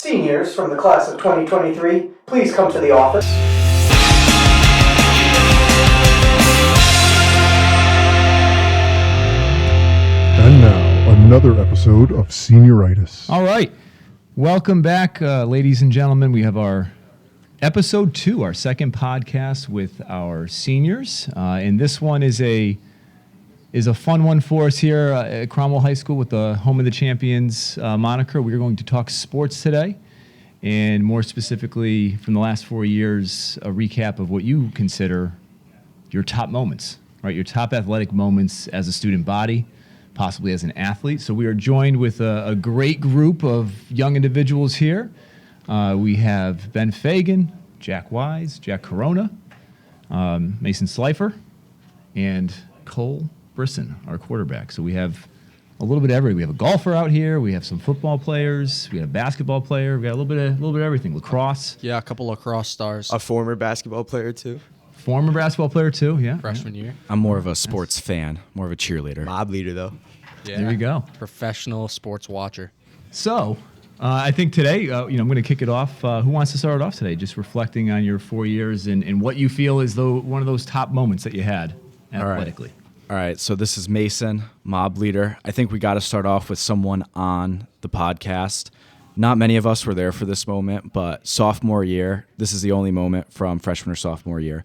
Seniors from the class of 2023, please come to the office. And now, another episode of Senioritis. All right. Welcome back, ladies and gentlemen. We have our episode 2, our second podcast with our seniors. And this one is a fun one for us here at Cromwell High School with the Home of the Champions moniker. We're going to talk sports today, and more specifically from the last 4 years, a recap of what you consider your top moments, right? Your top athletic moments as a student body, possibly as an athlete. So we are joined with a great group of young individuals here. We have Ben Fagan, Jack Wise, Jack Corona, Mason Slifer, and Cole Brisson, our quarterback. So we have a little bit of everything. We have a golfer out here. We have some football players. We have a basketball player. We got a little bit of everything. Lacrosse. Yeah, a couple lacrosse stars. A former basketball player, too. Former basketball player, too, yeah. Freshman year. I'm more of a sports fan, more of a cheerleader. Mob leader, though. Yeah. There you go. Professional sports watcher. So I think today, I'm going to kick it off. Who wants to start it off today? Just reflecting on your 4 years and what you feel is one of those top moments that you had athletically. All right, so this is Mason, mob leader. I think we got to start off with someone on the podcast. Not many of us were there for this moment, but sophomore year, this is the only moment from freshman or sophomore year.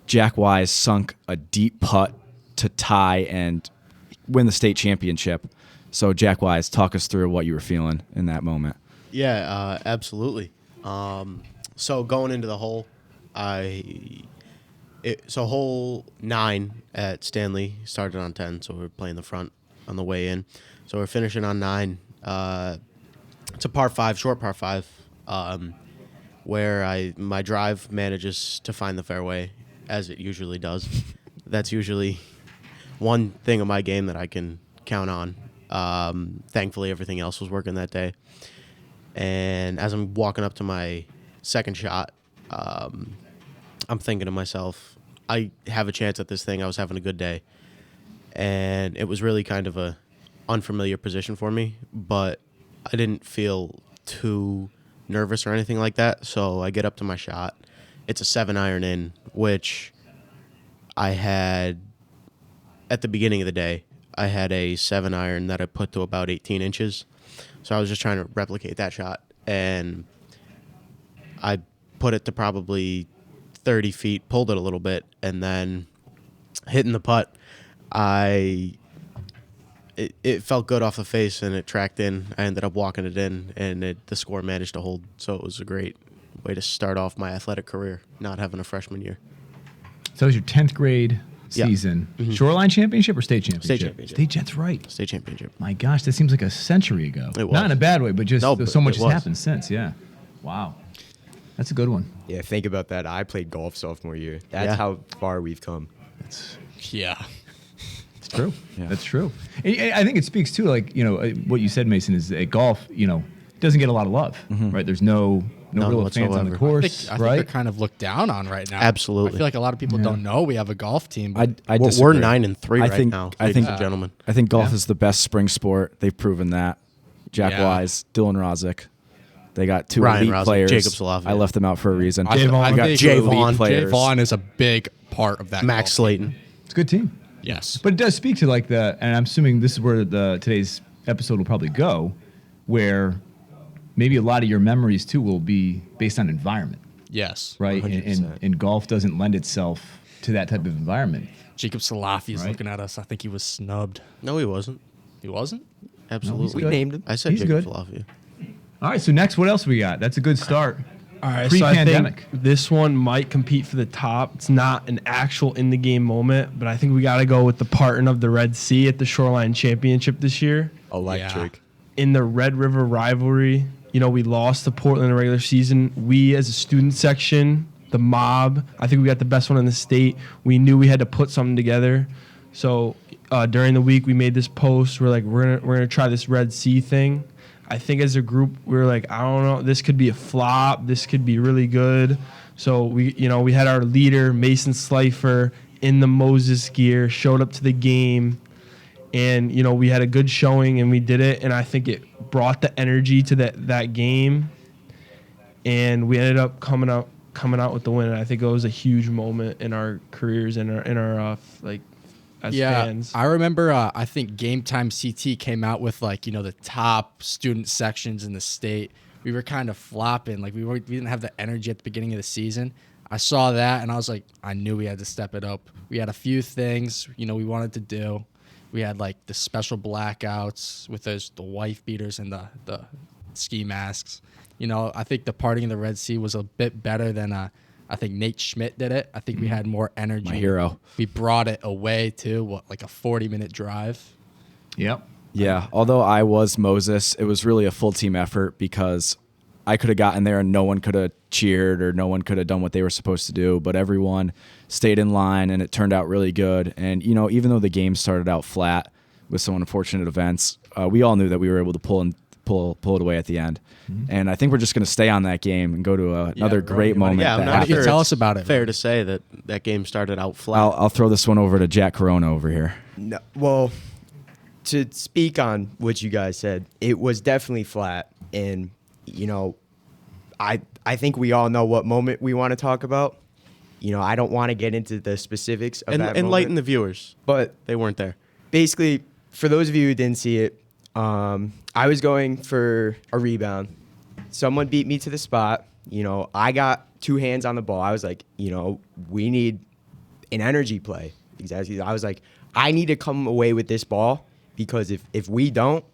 Jack Wise sunk a deep putt to tie and win the state championship. So Jack Wise, talk us through what you were feeling in that moment. Yeah, absolutely. So going into the hole, hole 9 at Stanley started on 10, so we're playing the front on the way in. So we're finishing on 9. It's a par 5, short par 5, where my drive manages to find the fairway, as it usually does. That's usually one thing of my game that I can count on. Thankfully, everything else was working that day. And as I'm walking up to my second shot, I'm thinking to myself, I have a chance at this thing. I was having a good day. And it was really kind of a unfamiliar position for me, but I didn't feel too nervous or anything like that. So I get up to my shot. It's a 7-iron in, which I had at the beginning of the day. I had a 7-iron that I put to about 18 inches. So I was just trying to replicate that shot. And I put it to probably 30 feet, pulled it a little bit, and then hitting the putt, it felt good off the face, and it tracked in. I ended up walking it in, and the score managed to hold. So it was a great way to start off my athletic career, not having a freshman year. So it was your 10th grade season. Yeah. Mm-hmm. Shoreline championship or state championship? State championship. That's right. State championship. My gosh, that seems like a century ago. It was. Not in a bad way, but just so much has was. happened since, yeah. Wow. That's a good one. Yeah, think about that. I played golf sophomore year. That's how far we've come. Yeah. It's true. Yeah. That's true. And I think it speaks too, like, what you said, Mason, is that golf, doesn't get a lot of love, right? There's no real fans on the course, I think they're kind of looked down on right now. Absolutely. I feel like a lot of people don't know we have a golf team. I We're disagree. 9-3 right now, ladies and gentlemen. I think golf is the best spring sport. They've proven that. Jack Wise, Dylan Rozick. They got 2 Ryan elite Rosick, players. Jacob Salafia. I left them out for a reason. I got think 2 elite players. Jay Vaughn is a big part of that. Max golf Slayton. team. It's a good team. Yes. But it does speak to and I'm assuming this is where today's episode will probably go, where maybe a lot of your memories too will be based on environment. Yes. Right? And golf doesn't lend itself to that type of environment. Jacob Salafia is looking at us. I think he was snubbed. No, he wasn't. He wasn't? Absolutely. No, We named him. I said He's Jacob good. Salafia. All right, so next, what else we got? That's a good start. All right, so I Pre-pandemic. think this one might compete for the top. It's not an actual in-the-game moment, but I think we got to go with the parting of the Red Sea at the Shoreline Championship this year. Electric. In the Red River rivalry, we lost to Portland in the regular season. We, as a student section, the mob, I think we got the best one in the state. We knew we had to put something together. So during the week, we made this post. We're like, we're gonna try this Red Sea thing. I think as a group, we were like, I don't know, this could be a flop. This could be really good. So we had our leader, Mason Slifer, in the Moses gear, showed up to the game. And, we had a good showing and we did it. And I think it brought the energy to that game. and we ended up coming out with the win. And I think it was a huge moment in our careers and in our like as fans. I remember. I think Game Time CT came out with like the top student sections in the state. We were kind of flopping. Like we didn't have the energy at the beginning of the season. I saw that and I was like, I knew we had to step it up. We had a few things we wanted to do. We had like the special blackouts with the wife beaters and the ski masks. I think the partying in the Red Sea was a bit better than I think Nate Schmidt did it. I think we had more energy. My hero. We brought it away too. Like a 40-minute drive. Yep. Yeah, although I was Moses, it was really a full team effort because I could have gotten there and no one could have cheered or no one could have done what they were supposed to do, but everyone stayed in line and it turned out really good. And, even though the game started out flat with some unfortunate events, we all knew that we were able to pull it away at the end. Mm-hmm. And I think we're just going to stay on that game and go to another great moment. Yeah, I'm that not happened. sure. Tell us about it. Fair to say that game started out flat. I'll throw this one over to Jack Corona over here. No, well, to speak on what you guys said, it was definitely flat. And, I think we all know what moment we want to talk about. I don't want to get into the specifics of that moment. Enlighten the viewers, but they weren't there. basically, for those of you who didn't see it, I was going for a rebound. Someone beat me to the spot. I got two hands on the ball. I was like, we need an energy play. Exactly. I was like, I need to come away with this ball because if we don't,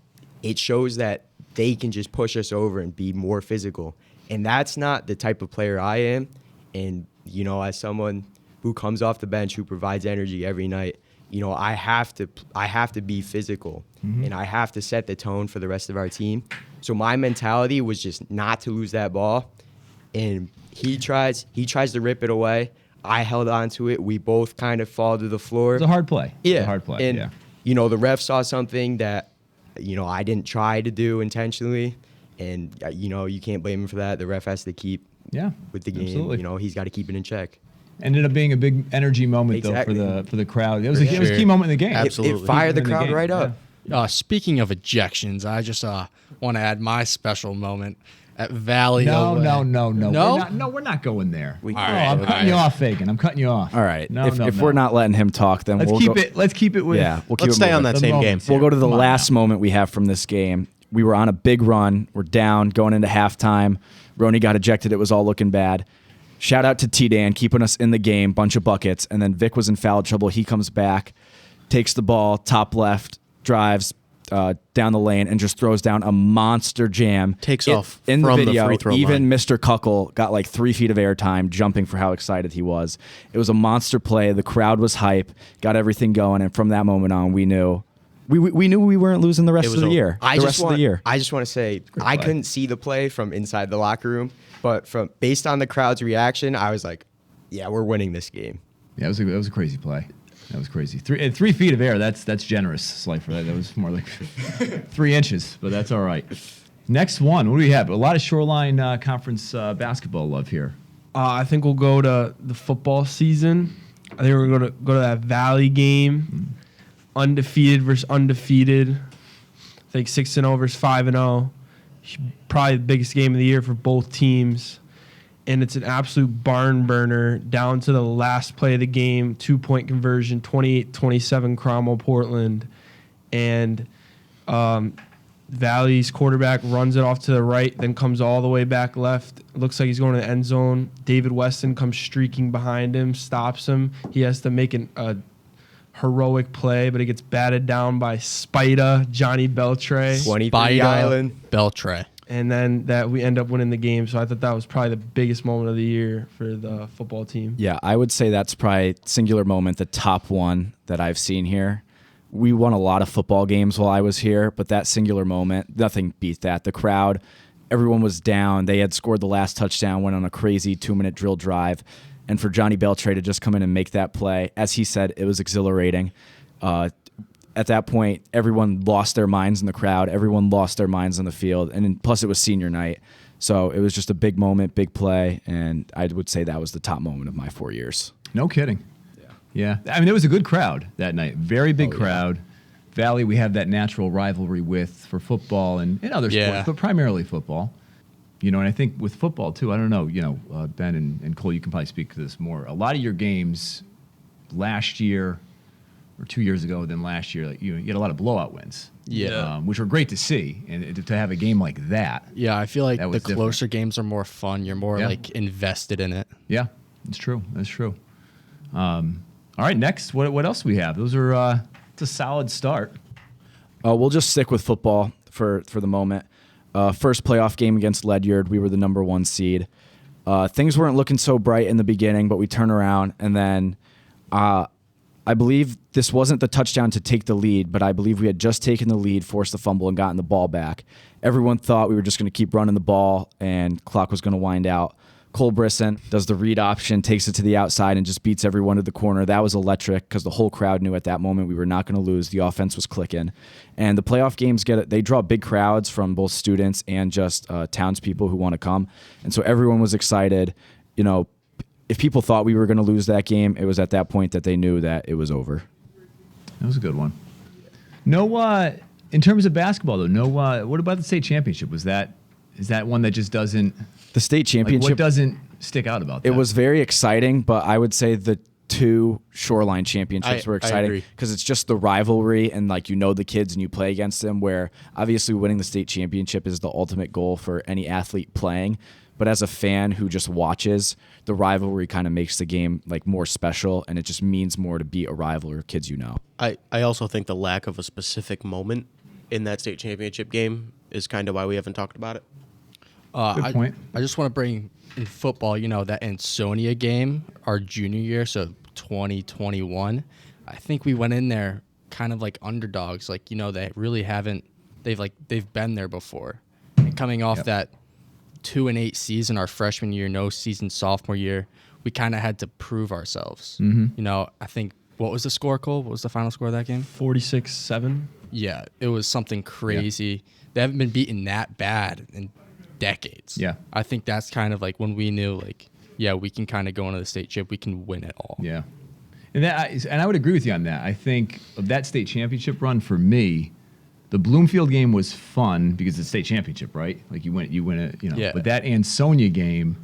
it shows that they can just push us over and be more physical. And that's not the type of player I am. And, as someone who comes off the bench, who provides energy every night, I have to be physical, and I have to set the tone for the rest of our team. So my mentality was just not to lose that ball. And he tries to rip it away. I held on to it. We both kind of fall to the floor. It's a hard play. Yeah. It's a hard play. And, yeah. the ref saw something that, I didn't try to do intentionally. And, you can't blame him for that. The ref has to keep with the game. Absolutely. He's got to keep it in check. Ended up being a big energy moment Exactly. though for the crowd. It was a key moment in the game. Absolutely. It fired the In the crowd game, right up. Speaking of ejections, I just want to add my special moment at Valley. No. No? We're not going there. right, I'm cutting you off, Fagan. I'm cutting you off. All right. No, if we're not letting him talk, then let's we'll keep go. it. Let's keep it with. Yeah, we'll keep Let's it stay on moving. that same game. moments We'll here. go to the Come on last now. moment we have from this game. We were on a big run. We're down, going into halftime. Roney got ejected. It was all looking bad. Shout out to T-Dan, keeping us in the game, bunch of buckets. And then Vic was in foul trouble. He comes back, takes the ball, top left, drives down the lane, and just throws down a monster jam. Takes off in from the the video. free throw Even line. Mr. Kuckle got like 3 feet of airtime, jumping for how excited he was. It was a monster play. The crowd was hype, got everything going, and from that moment on, we knew we weren't losing the rest of the year. I the just rest of the year. I just want to say I play. couldn't see the play from inside the locker room, but based on the crowd's reaction, I was like, yeah, we're winning this game. Yeah, that was a crazy play. That was crazy. 3 feet of air. That's generous, Slight, for that. That was more like 3 inches, but that's all right. Next one. What do we have? A lot of Shoreline Conference basketball love here. I think we'll go to the football season. I think we're going to go to that Valley game, undefeated versus undefeated. I think 6-0 versus 5-0. Probably the biggest game of the year for both teams. And it's an absolute barn burner down to the last play of the game, 2-point conversion, 28-27 Cromwell Portland. And Valley's quarterback runs it off to the right, then comes all the way back left. It looks like he's going to the end zone. David Weston comes streaking behind him, stops him. He has to make a heroic play, but he gets batted down by Spida, Johnny Beltray. 23 Island. Beltray. And then that we end up winning the game. So I thought that was probably the biggest moment of the year for the football team. Yeah, I would say that's probably singular moment, the top one that I've seen here. We won a lot of football games while I was here, but that singular moment, nothing beat that. The crowd, everyone was down. They had scored the last touchdown, went on a crazy 2-minute drill drive. And for Johnny Beltray to just come in and make that play, as he said, it was exhilarating. At that point, everyone lost their minds in the crowd. Everyone lost their minds on the field. And plus, it was senior night. So it was just a big moment, big play. And I would say that was the top moment of my 4 years. No kidding. Yeah. I mean, it was a good crowd that night. Very big crowd. Valley, we have that natural rivalry with for football and other sports, but primarily football. And I think with football too, I don't know, Ben and Cole, you can probably speak to this more. A lot of your games last year or 2 years ago than last year, like you had a lot of blowout wins. Yeah. Which were great to see. And to have a game like that. Yeah, I feel like That the was different. closer games are more fun. You're more like invested in it. Yeah, it's true. That's true. All right, next, what else we have? Those are, it's a solid start. We'll just stick with football for the moment. First playoff game against Ledyard, we were the number 1 seed. Things weren't looking so bright in the beginning, but we turn around, and then I believe this wasn't the touchdown to take the lead, but I believe we had just taken the lead, forced the fumble, and gotten the ball back. Everyone thought we were just going to keep running the ball, and clock was going to wind out. Cole Brisson does the read option, takes it to the outside, and just beats everyone to the corner. That was electric because the whole crowd knew at that moment we were not going to lose. The offense was clicking. And the playoff games they draw big crowds from both students and just townspeople who want to come. And so everyone was excited. If people thought we were going to lose that game, it was at that point that they knew that it was over. That was a good one. No, in terms of basketball, though, what about the state championship? Is that one that just doesn't... The state championship... what doesn't stick out about that? It was very exciting, but I would say the 2 Shoreline championships were exciting because it's just the rivalry and the kids and you play against them, where obviously winning the state championship is the ultimate goal for any athlete playing. But as a fan who just watches, the rivalry kind of makes the game more special, and it just means more to beat a rival or kids you know. I also think the lack of a specific moment in that state championship game is kind of why we haven't talked about it. Good point. I just want to bring in football, that Ansonia game, our junior year, so 2021. I think we went in there kind of like underdogs, they really haven't. They've been there before, and coming off that 2-8 season, our freshman year, no season sophomore year, we kind of had to prove ourselves. Mm-hmm. I think what was the score, Cole? What was the final score of that game? 46-7. Yeah, it was something crazy. Yeah. They haven't been beaten that bad in decades. Yeah. I think that's kind of when we knew, we can kind of go into the state chip. We can win it all. Yeah. And I would agree with you on that. I think of that state championship run for me, the Bloomfield game was fun because it's state championship, right? You win it, Yeah. But that Ansonia game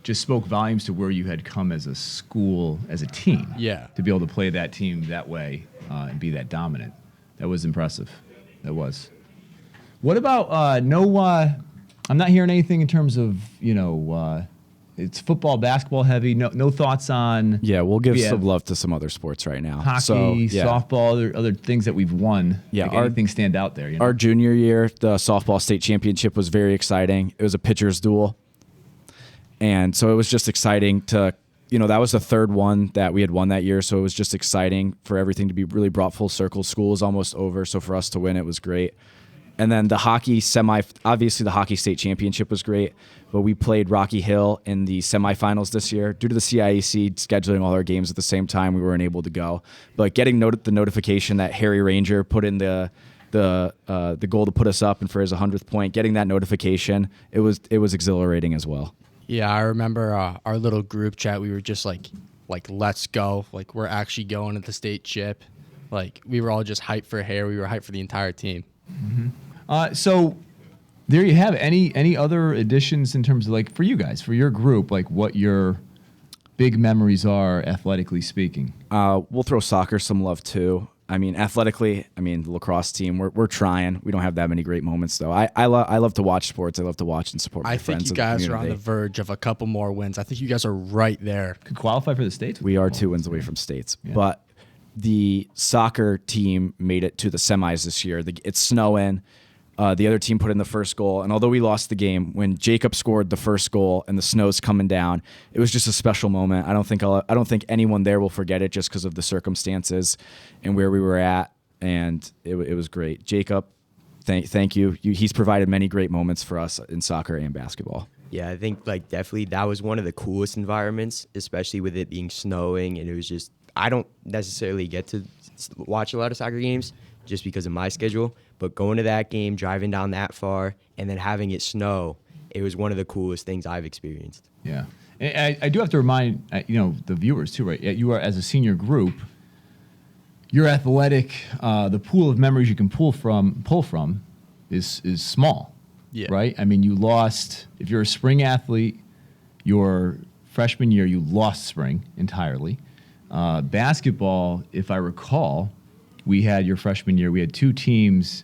just spoke volumes to where you had come as a school, as a team. Yeah. To be able to play that team that way and be that dominant. That was impressive. That was. What about I'm not hearing anything in terms of, it's football, basketball heavy. No thoughts on... Yeah, we'll give some love to some other sports right now. Hockey, softball, other things that we've won. Yeah, anything stand out there? Our junior year, the softball state championship was very exciting. It was a pitcher's duel. And so it was just exciting to... that was the third one that we had won that year, so it was just exciting for everything to be really brought full circle. School is almost over, so for us to win, it was great. And then the hockey obviously the hockey state championship was great, but we played Rocky Hill in the semifinals this year. Due to the CIEC scheduling all our games at the same time, we weren't able to go. But getting the notification that Harry Ranger put in the goal to put us up and for his 100th point, getting that notification, it was exhilarating as well. Yeah, I remember our little group chat. We were just like let's go. We're actually going to the state chip. We were all just hyped for Harry. We were hyped for the entire team. Mm-hmm. So there you have it. Any other additions in terms of for you guys, for your group, what your big memories are athletically speaking? We'll throw soccer some love too. Athletically, the lacrosse team, we're trying. We don't have that many great moments though. I love to watch sports. I love to watch and support my friends. I think you guys are on the verge of a couple more wins. I think you guys are right there. Could qualify for the states. We are 2 wins away from states, but the soccer team made it to the semis this year. It's snowing. The other team put in the first goal, and although we lost the game, when Jacob scored the first goal and the snow's coming down, it was just a special moment. I don't think anyone there will forget it just because of the circumstances and where we were at, and it was great. Jacob, thank you. He's provided many great moments for us in soccer and basketball. Yeah, I think definitely that was one of the coolest environments, especially with it being snowing, and it was just I don't necessarily get to watch a lot of soccer games just because of my schedule, but going to that game, driving down that far, and then having it snow, it was one of the coolest things I've experienced. Yeah. And I do have to remind the viewers too, right? You are, as a senior group, you're athletic. The pool of memories you can pull from is small. Yeah. Right? I mean, you lost, if you're a spring athlete, your freshman year, you lost spring entirely. Basketball, if I recall, we had your freshman year, we had 2 teams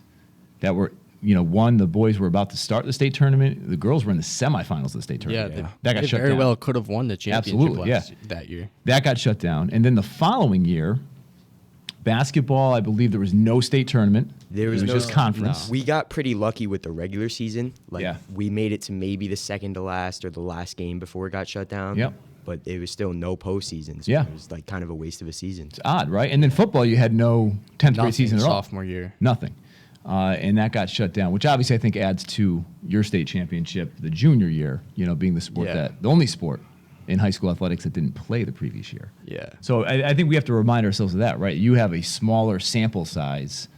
that were, one, the boys were about to start the state tournament. The girls were in the semifinals of the state tournament. Yeah, that got they shut very down. well could have won the championship Absolutely, that year. That got shut down. And then the following year, basketball, I believe there was no state tournament. It was just conference. We got pretty lucky with the regular season. Like, Yeah. we made it to maybe the second to last or the last game before it got shut down. Yep. But it was still no postseason. So Yeah. it was like kind of a waste of a season. It's odd, right? And then football, you had no 10th grade season at all. Sophomore year. Nothing. And that got shut down, which obviously I think adds to your state championship the junior year, being the sport the only sport in high school athletics that didn't play the previous year. Yeah. So I think we have to remind ourselves of that, right? You have a smaller sample size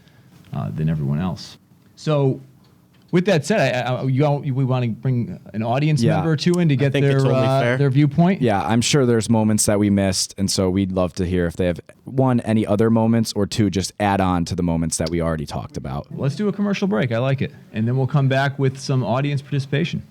than everyone else. So with that said, we want to bring an audience member or two in to get think it's only fair. their viewpoint. Yeah, I'm sure there's moments that we missed, and so we'd love to hear if they have, 1, any other moments, or 2, just add on to the moments that we already talked about. Let's do a commercial break. I like it. And then we'll come back with some audience participation.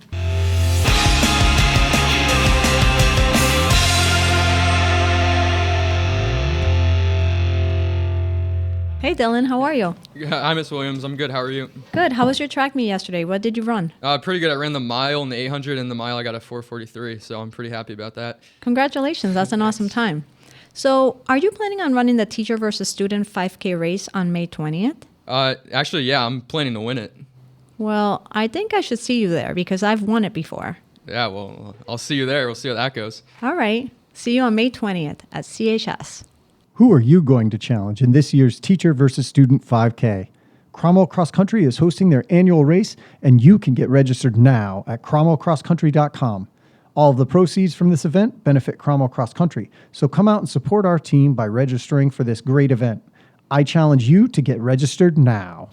Hey Dylan, how are you? Hi, Miss Williams. I'm good. How are you? Good. How was your track meet yesterday? What did you run? Pretty good. I ran the mile and the 800, and the mile I got a 4:43, so I'm pretty happy about that. Congratulations. That's an awesome time. So, are you planning on running the teacher versus student 5K race on May 20th? Actually, yeah, I'm planning to win it. Well, I think I should see you there because I've won it before. Yeah, well, I'll see you there. We'll see how that goes. All right. See you on May 20th at CHS. Who are you going to challenge in this year's Teacher versus Student 5K? Cromwell Cross Country is hosting their annual race, and you can get registered now at cromwellcrosscountry.com. All of the proceeds from this event benefit Cromwell Cross Country, so come out and support our team by registering for this great event. I challenge you to get registered now.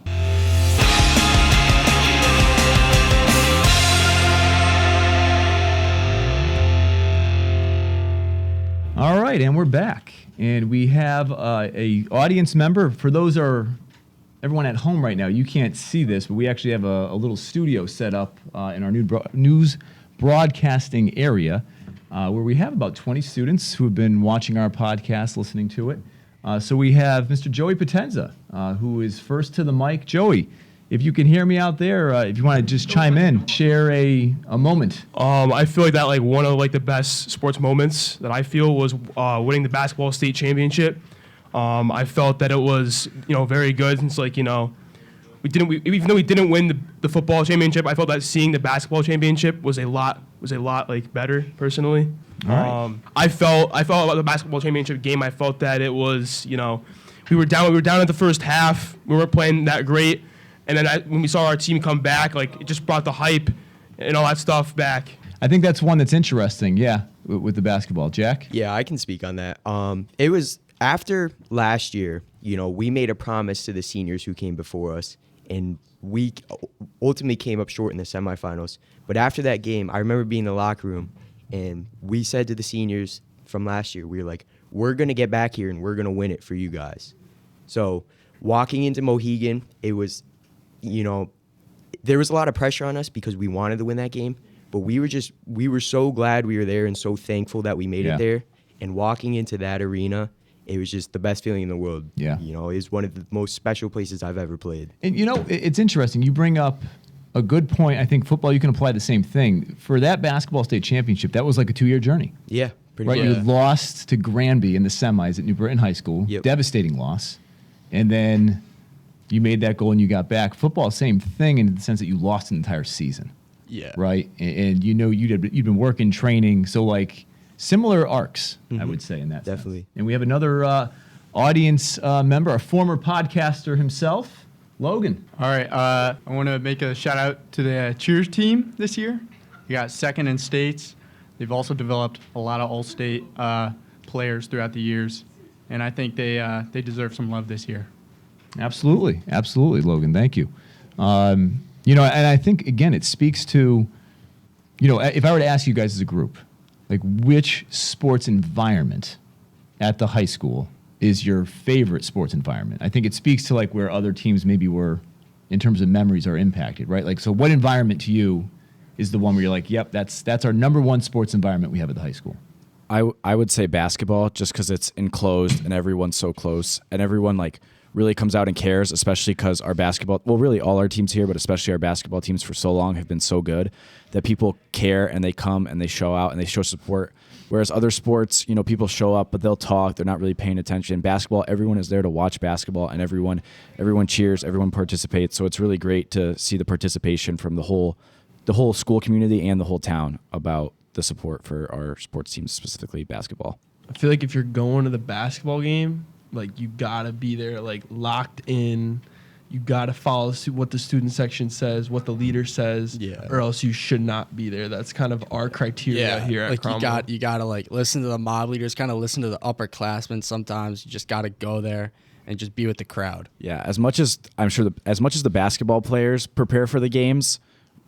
All right, and we're back. And we have a audience member. For those everyone at home right now, you can't see this, but we actually have a little studio set up in our news broadcasting area where we have about 20 students who have been watching our podcast, listening to it. So we have Mr. Joey Potenza, who is first to the mic. Joey, if you can hear me out there, if you want to just chime in, share a moment. I feel like that one of the best sports moments that I feel was winning the basketball state championship. I felt that it was very good since even though we didn't win the football championship, I felt that seeing the basketball championship was a lot better personally. All right. I felt about the basketball championship game. I felt that it was we were down at the first half. We weren't playing that great. And then when we saw our team come back, it just brought the hype and all that stuff back. I think that's one that's interesting, with the basketball. Jack? Yeah, I can speak on that. It was after last year, we made a promise to the seniors who came before us, and we ultimately came up short in the semifinals. But after that game, I remember being in the locker room, and we said to the seniors from last year, we were like, we're going to get back here, and we're going to win it for you guys. So walking into Mohegan, it was, there was a lot of pressure on us because we wanted to win that game. But we were so glad we were there and so thankful that we made it there. And walking into that arena, it was just the best feeling in the world. Yeah. It was one of the most special places I've ever played. And it's interesting. You bring up a good point. I think football, you can apply the same thing. For that basketball state championship, that was like a 2-year journey. Yeah, pretty right? much. You lost to Granby in the semis at New Britain High School. Yep. Devastating loss. And then you made that goal and you got back. Football, same thing in the sense that you lost an entire season. Yeah. Right? And you'd been working, training. So similar arcs, I would say, in that Definitely. sense. And we have another audience member, a former podcaster himself, Logan. All right. I want to make a shout out to the cheers team this year. We got second in states. They've also developed a lot of all-state players throughout the years, and I think they deserve some love this year. Absolutely, Logan. Thank you. And I think again, it speaks to, if I were to ask you guys as a group, which sports environment at the high school is your favorite sports environment? I think it speaks to where other teams maybe were in terms of memories are impacted, right? Like, so what environment to you is the one where you're like, yep, that's our number one sports environment we have at the high school? I would say basketball, just because it's enclosed and everyone's so close and everyone like really comes out and cares, especially because our basketball, well, really all our teams here, but especially our basketball teams for so long have been so good that people care and they come and they show out and they show support. Whereas other sports, you know, people show up, but they'll talk. They're not really paying attention. Basketball, everyone is there to watch basketball, and everyone cheers, everyone participates. So it's really great to see the participation from the whole school community and the whole town about the support for our sports teams, specifically basketball. I feel like if you're going to the basketball game, like, you gotta be there, like, locked in. You gotta follow what the student section says, what the leader says, or else you should not be there. That's kind of our criteria here at Cromwell. You gotta like listen to the mob leaders, kind of listen to the upperclassmen. Sometimes you just gotta go there and just be with the crowd. Yeah, as much as the basketball players prepare for the games,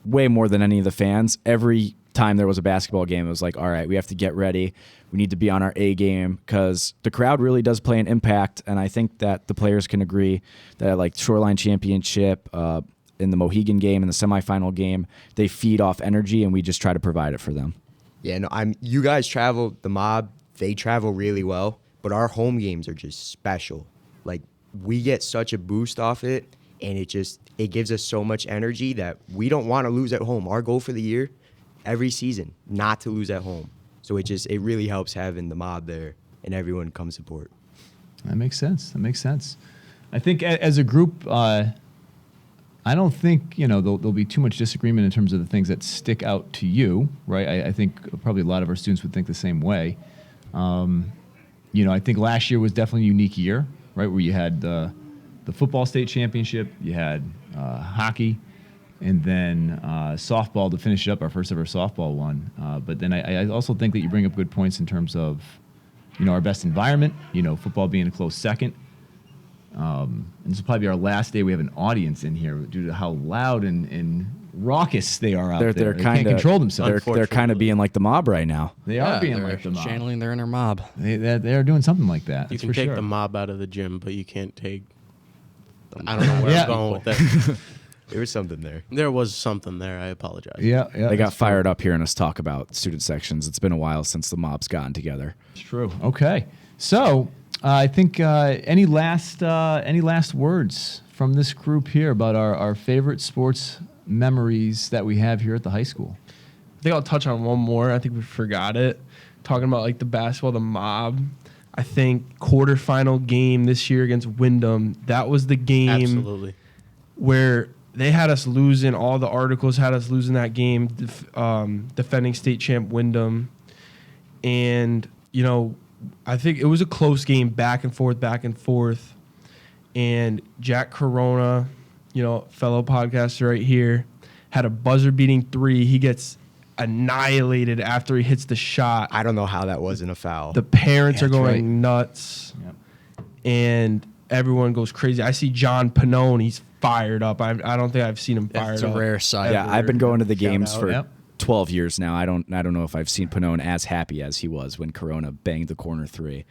way more than any of the fans. Every time there was a basketball game, it was like, all right, we have to get ready. We need to be on our A game, because the crowd really does play an impact. And I think that the players can agree that, like Shoreline Championship, in the Mohegan game, in the semifinal game, they feed off energy, and we just try to provide it for them. Yeah, no, you guys travel, the mob, they travel really well, but our home games are just special. Like, we get such a boost off it, and it gives us so much energy that we don't want to lose at home. Our goal for the year, every season, not to lose at home. So it really helps having the mob there and everyone come support. That makes sense. I think as a group, I don't think, you know, there'll be too much disagreement in terms of the things that stick out to you, right? I think probably a lot of our students would think the same way. You know, I think last year was definitely a unique year, right, where you had the football state championship, you had hockey, and then softball to finish it up, our first ever softball one. But then I also think that you bring up good points in terms of, you know, our best environment, you know, football being a close second. And this will probably be our last day we have an audience in here due to how loud and raucous they are out there. They can't control themselves. They're kind of being like the mob right now. They are being like the mob. Channeling their inner mob. They're doing something like that. You can take the mob out of the gym, but you can't take... I don't know where I'm going with that. There was something there. There was something there. I apologize. Yeah. They got fired up hearing us talk about student sections. It's been a while since the mob's gotten together. It's true. Okay. So I think any last words from this group here about our favorite sports memories that we have here at the high school? I think I'll touch on one more. I think we forgot it. Talking about like the basketball, the mob. I think quarterfinal game this year against Wyndham. That was the game Absolutely. Where they had us losing. All the articles had us losing that game. Defending state champ Wyndham, and you know, I think it was a close game, back and forth. And Jack Corona, you know, fellow podcaster right here, had a buzzer-beating three. He gets annihilated after he hits the shot. I don't know how that wasn't a foul. The parents are going right. nuts, Yep. and everyone goes crazy. I see John Pannone. He's fired up. I don't think I've seen him fired It's up. a rare sight. Yeah, I've been going to the games out. for Yep. 12 years now. I don't know if I've seen Pannone as happy as he was when Corona banged the corner three.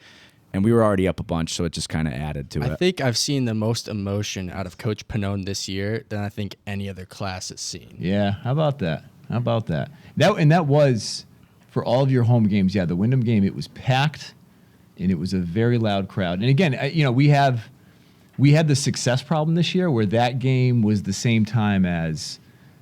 And we were already up a bunch, so it just kind of added to it. I think I've seen the most emotion out of Coach Pannone this year than I think any other class has seen. Yeah, how about that? That was for all of your home games. Yeah, the Wyndham game, it was packed, and it was a very loud crowd. And again, you know, we had the success problem this year where that game was the same time as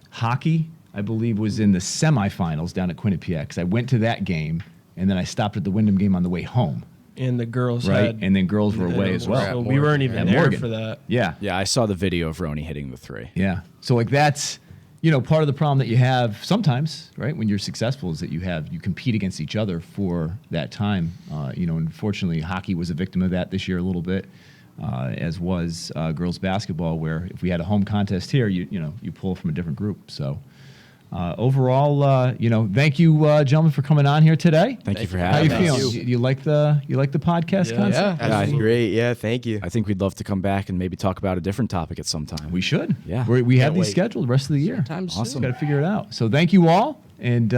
hockey. I believe was in the semifinals down at Quinnipiac. 'Cause I went to that game, and then I stopped at the Wyndham game on the way home. And the girls Right, had, and then girls were away as well. So we weren't even At there Morgan. for that. Yeah. Yeah, I saw the video of Roney hitting the three. Yeah. So like that's, you know, part of the problem that you have sometimes, right, when you're successful is that you compete against each other for that time. You know, unfortunately, hockey was a victim of that this year a little bit, as was girls basketball, where if we had a home contest here, you pull from a different group. So overall, you know, thank you, gentlemen, for coming on here today. Thank you for How you having us. feeling? You like the podcast concept? Yeah, great. Yeah, thank you. I think we'd love to come back and maybe talk about a different topic at some time. We should. Yeah. We have Can't these wait. scheduled the rest of the year. Awesome. Got to figure it out. So thank you all. And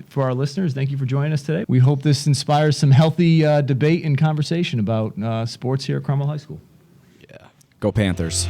for our listeners, thank you for joining us today. We hope this inspires some healthy debate and conversation about sports here at Cromwell High School. Go Panthers.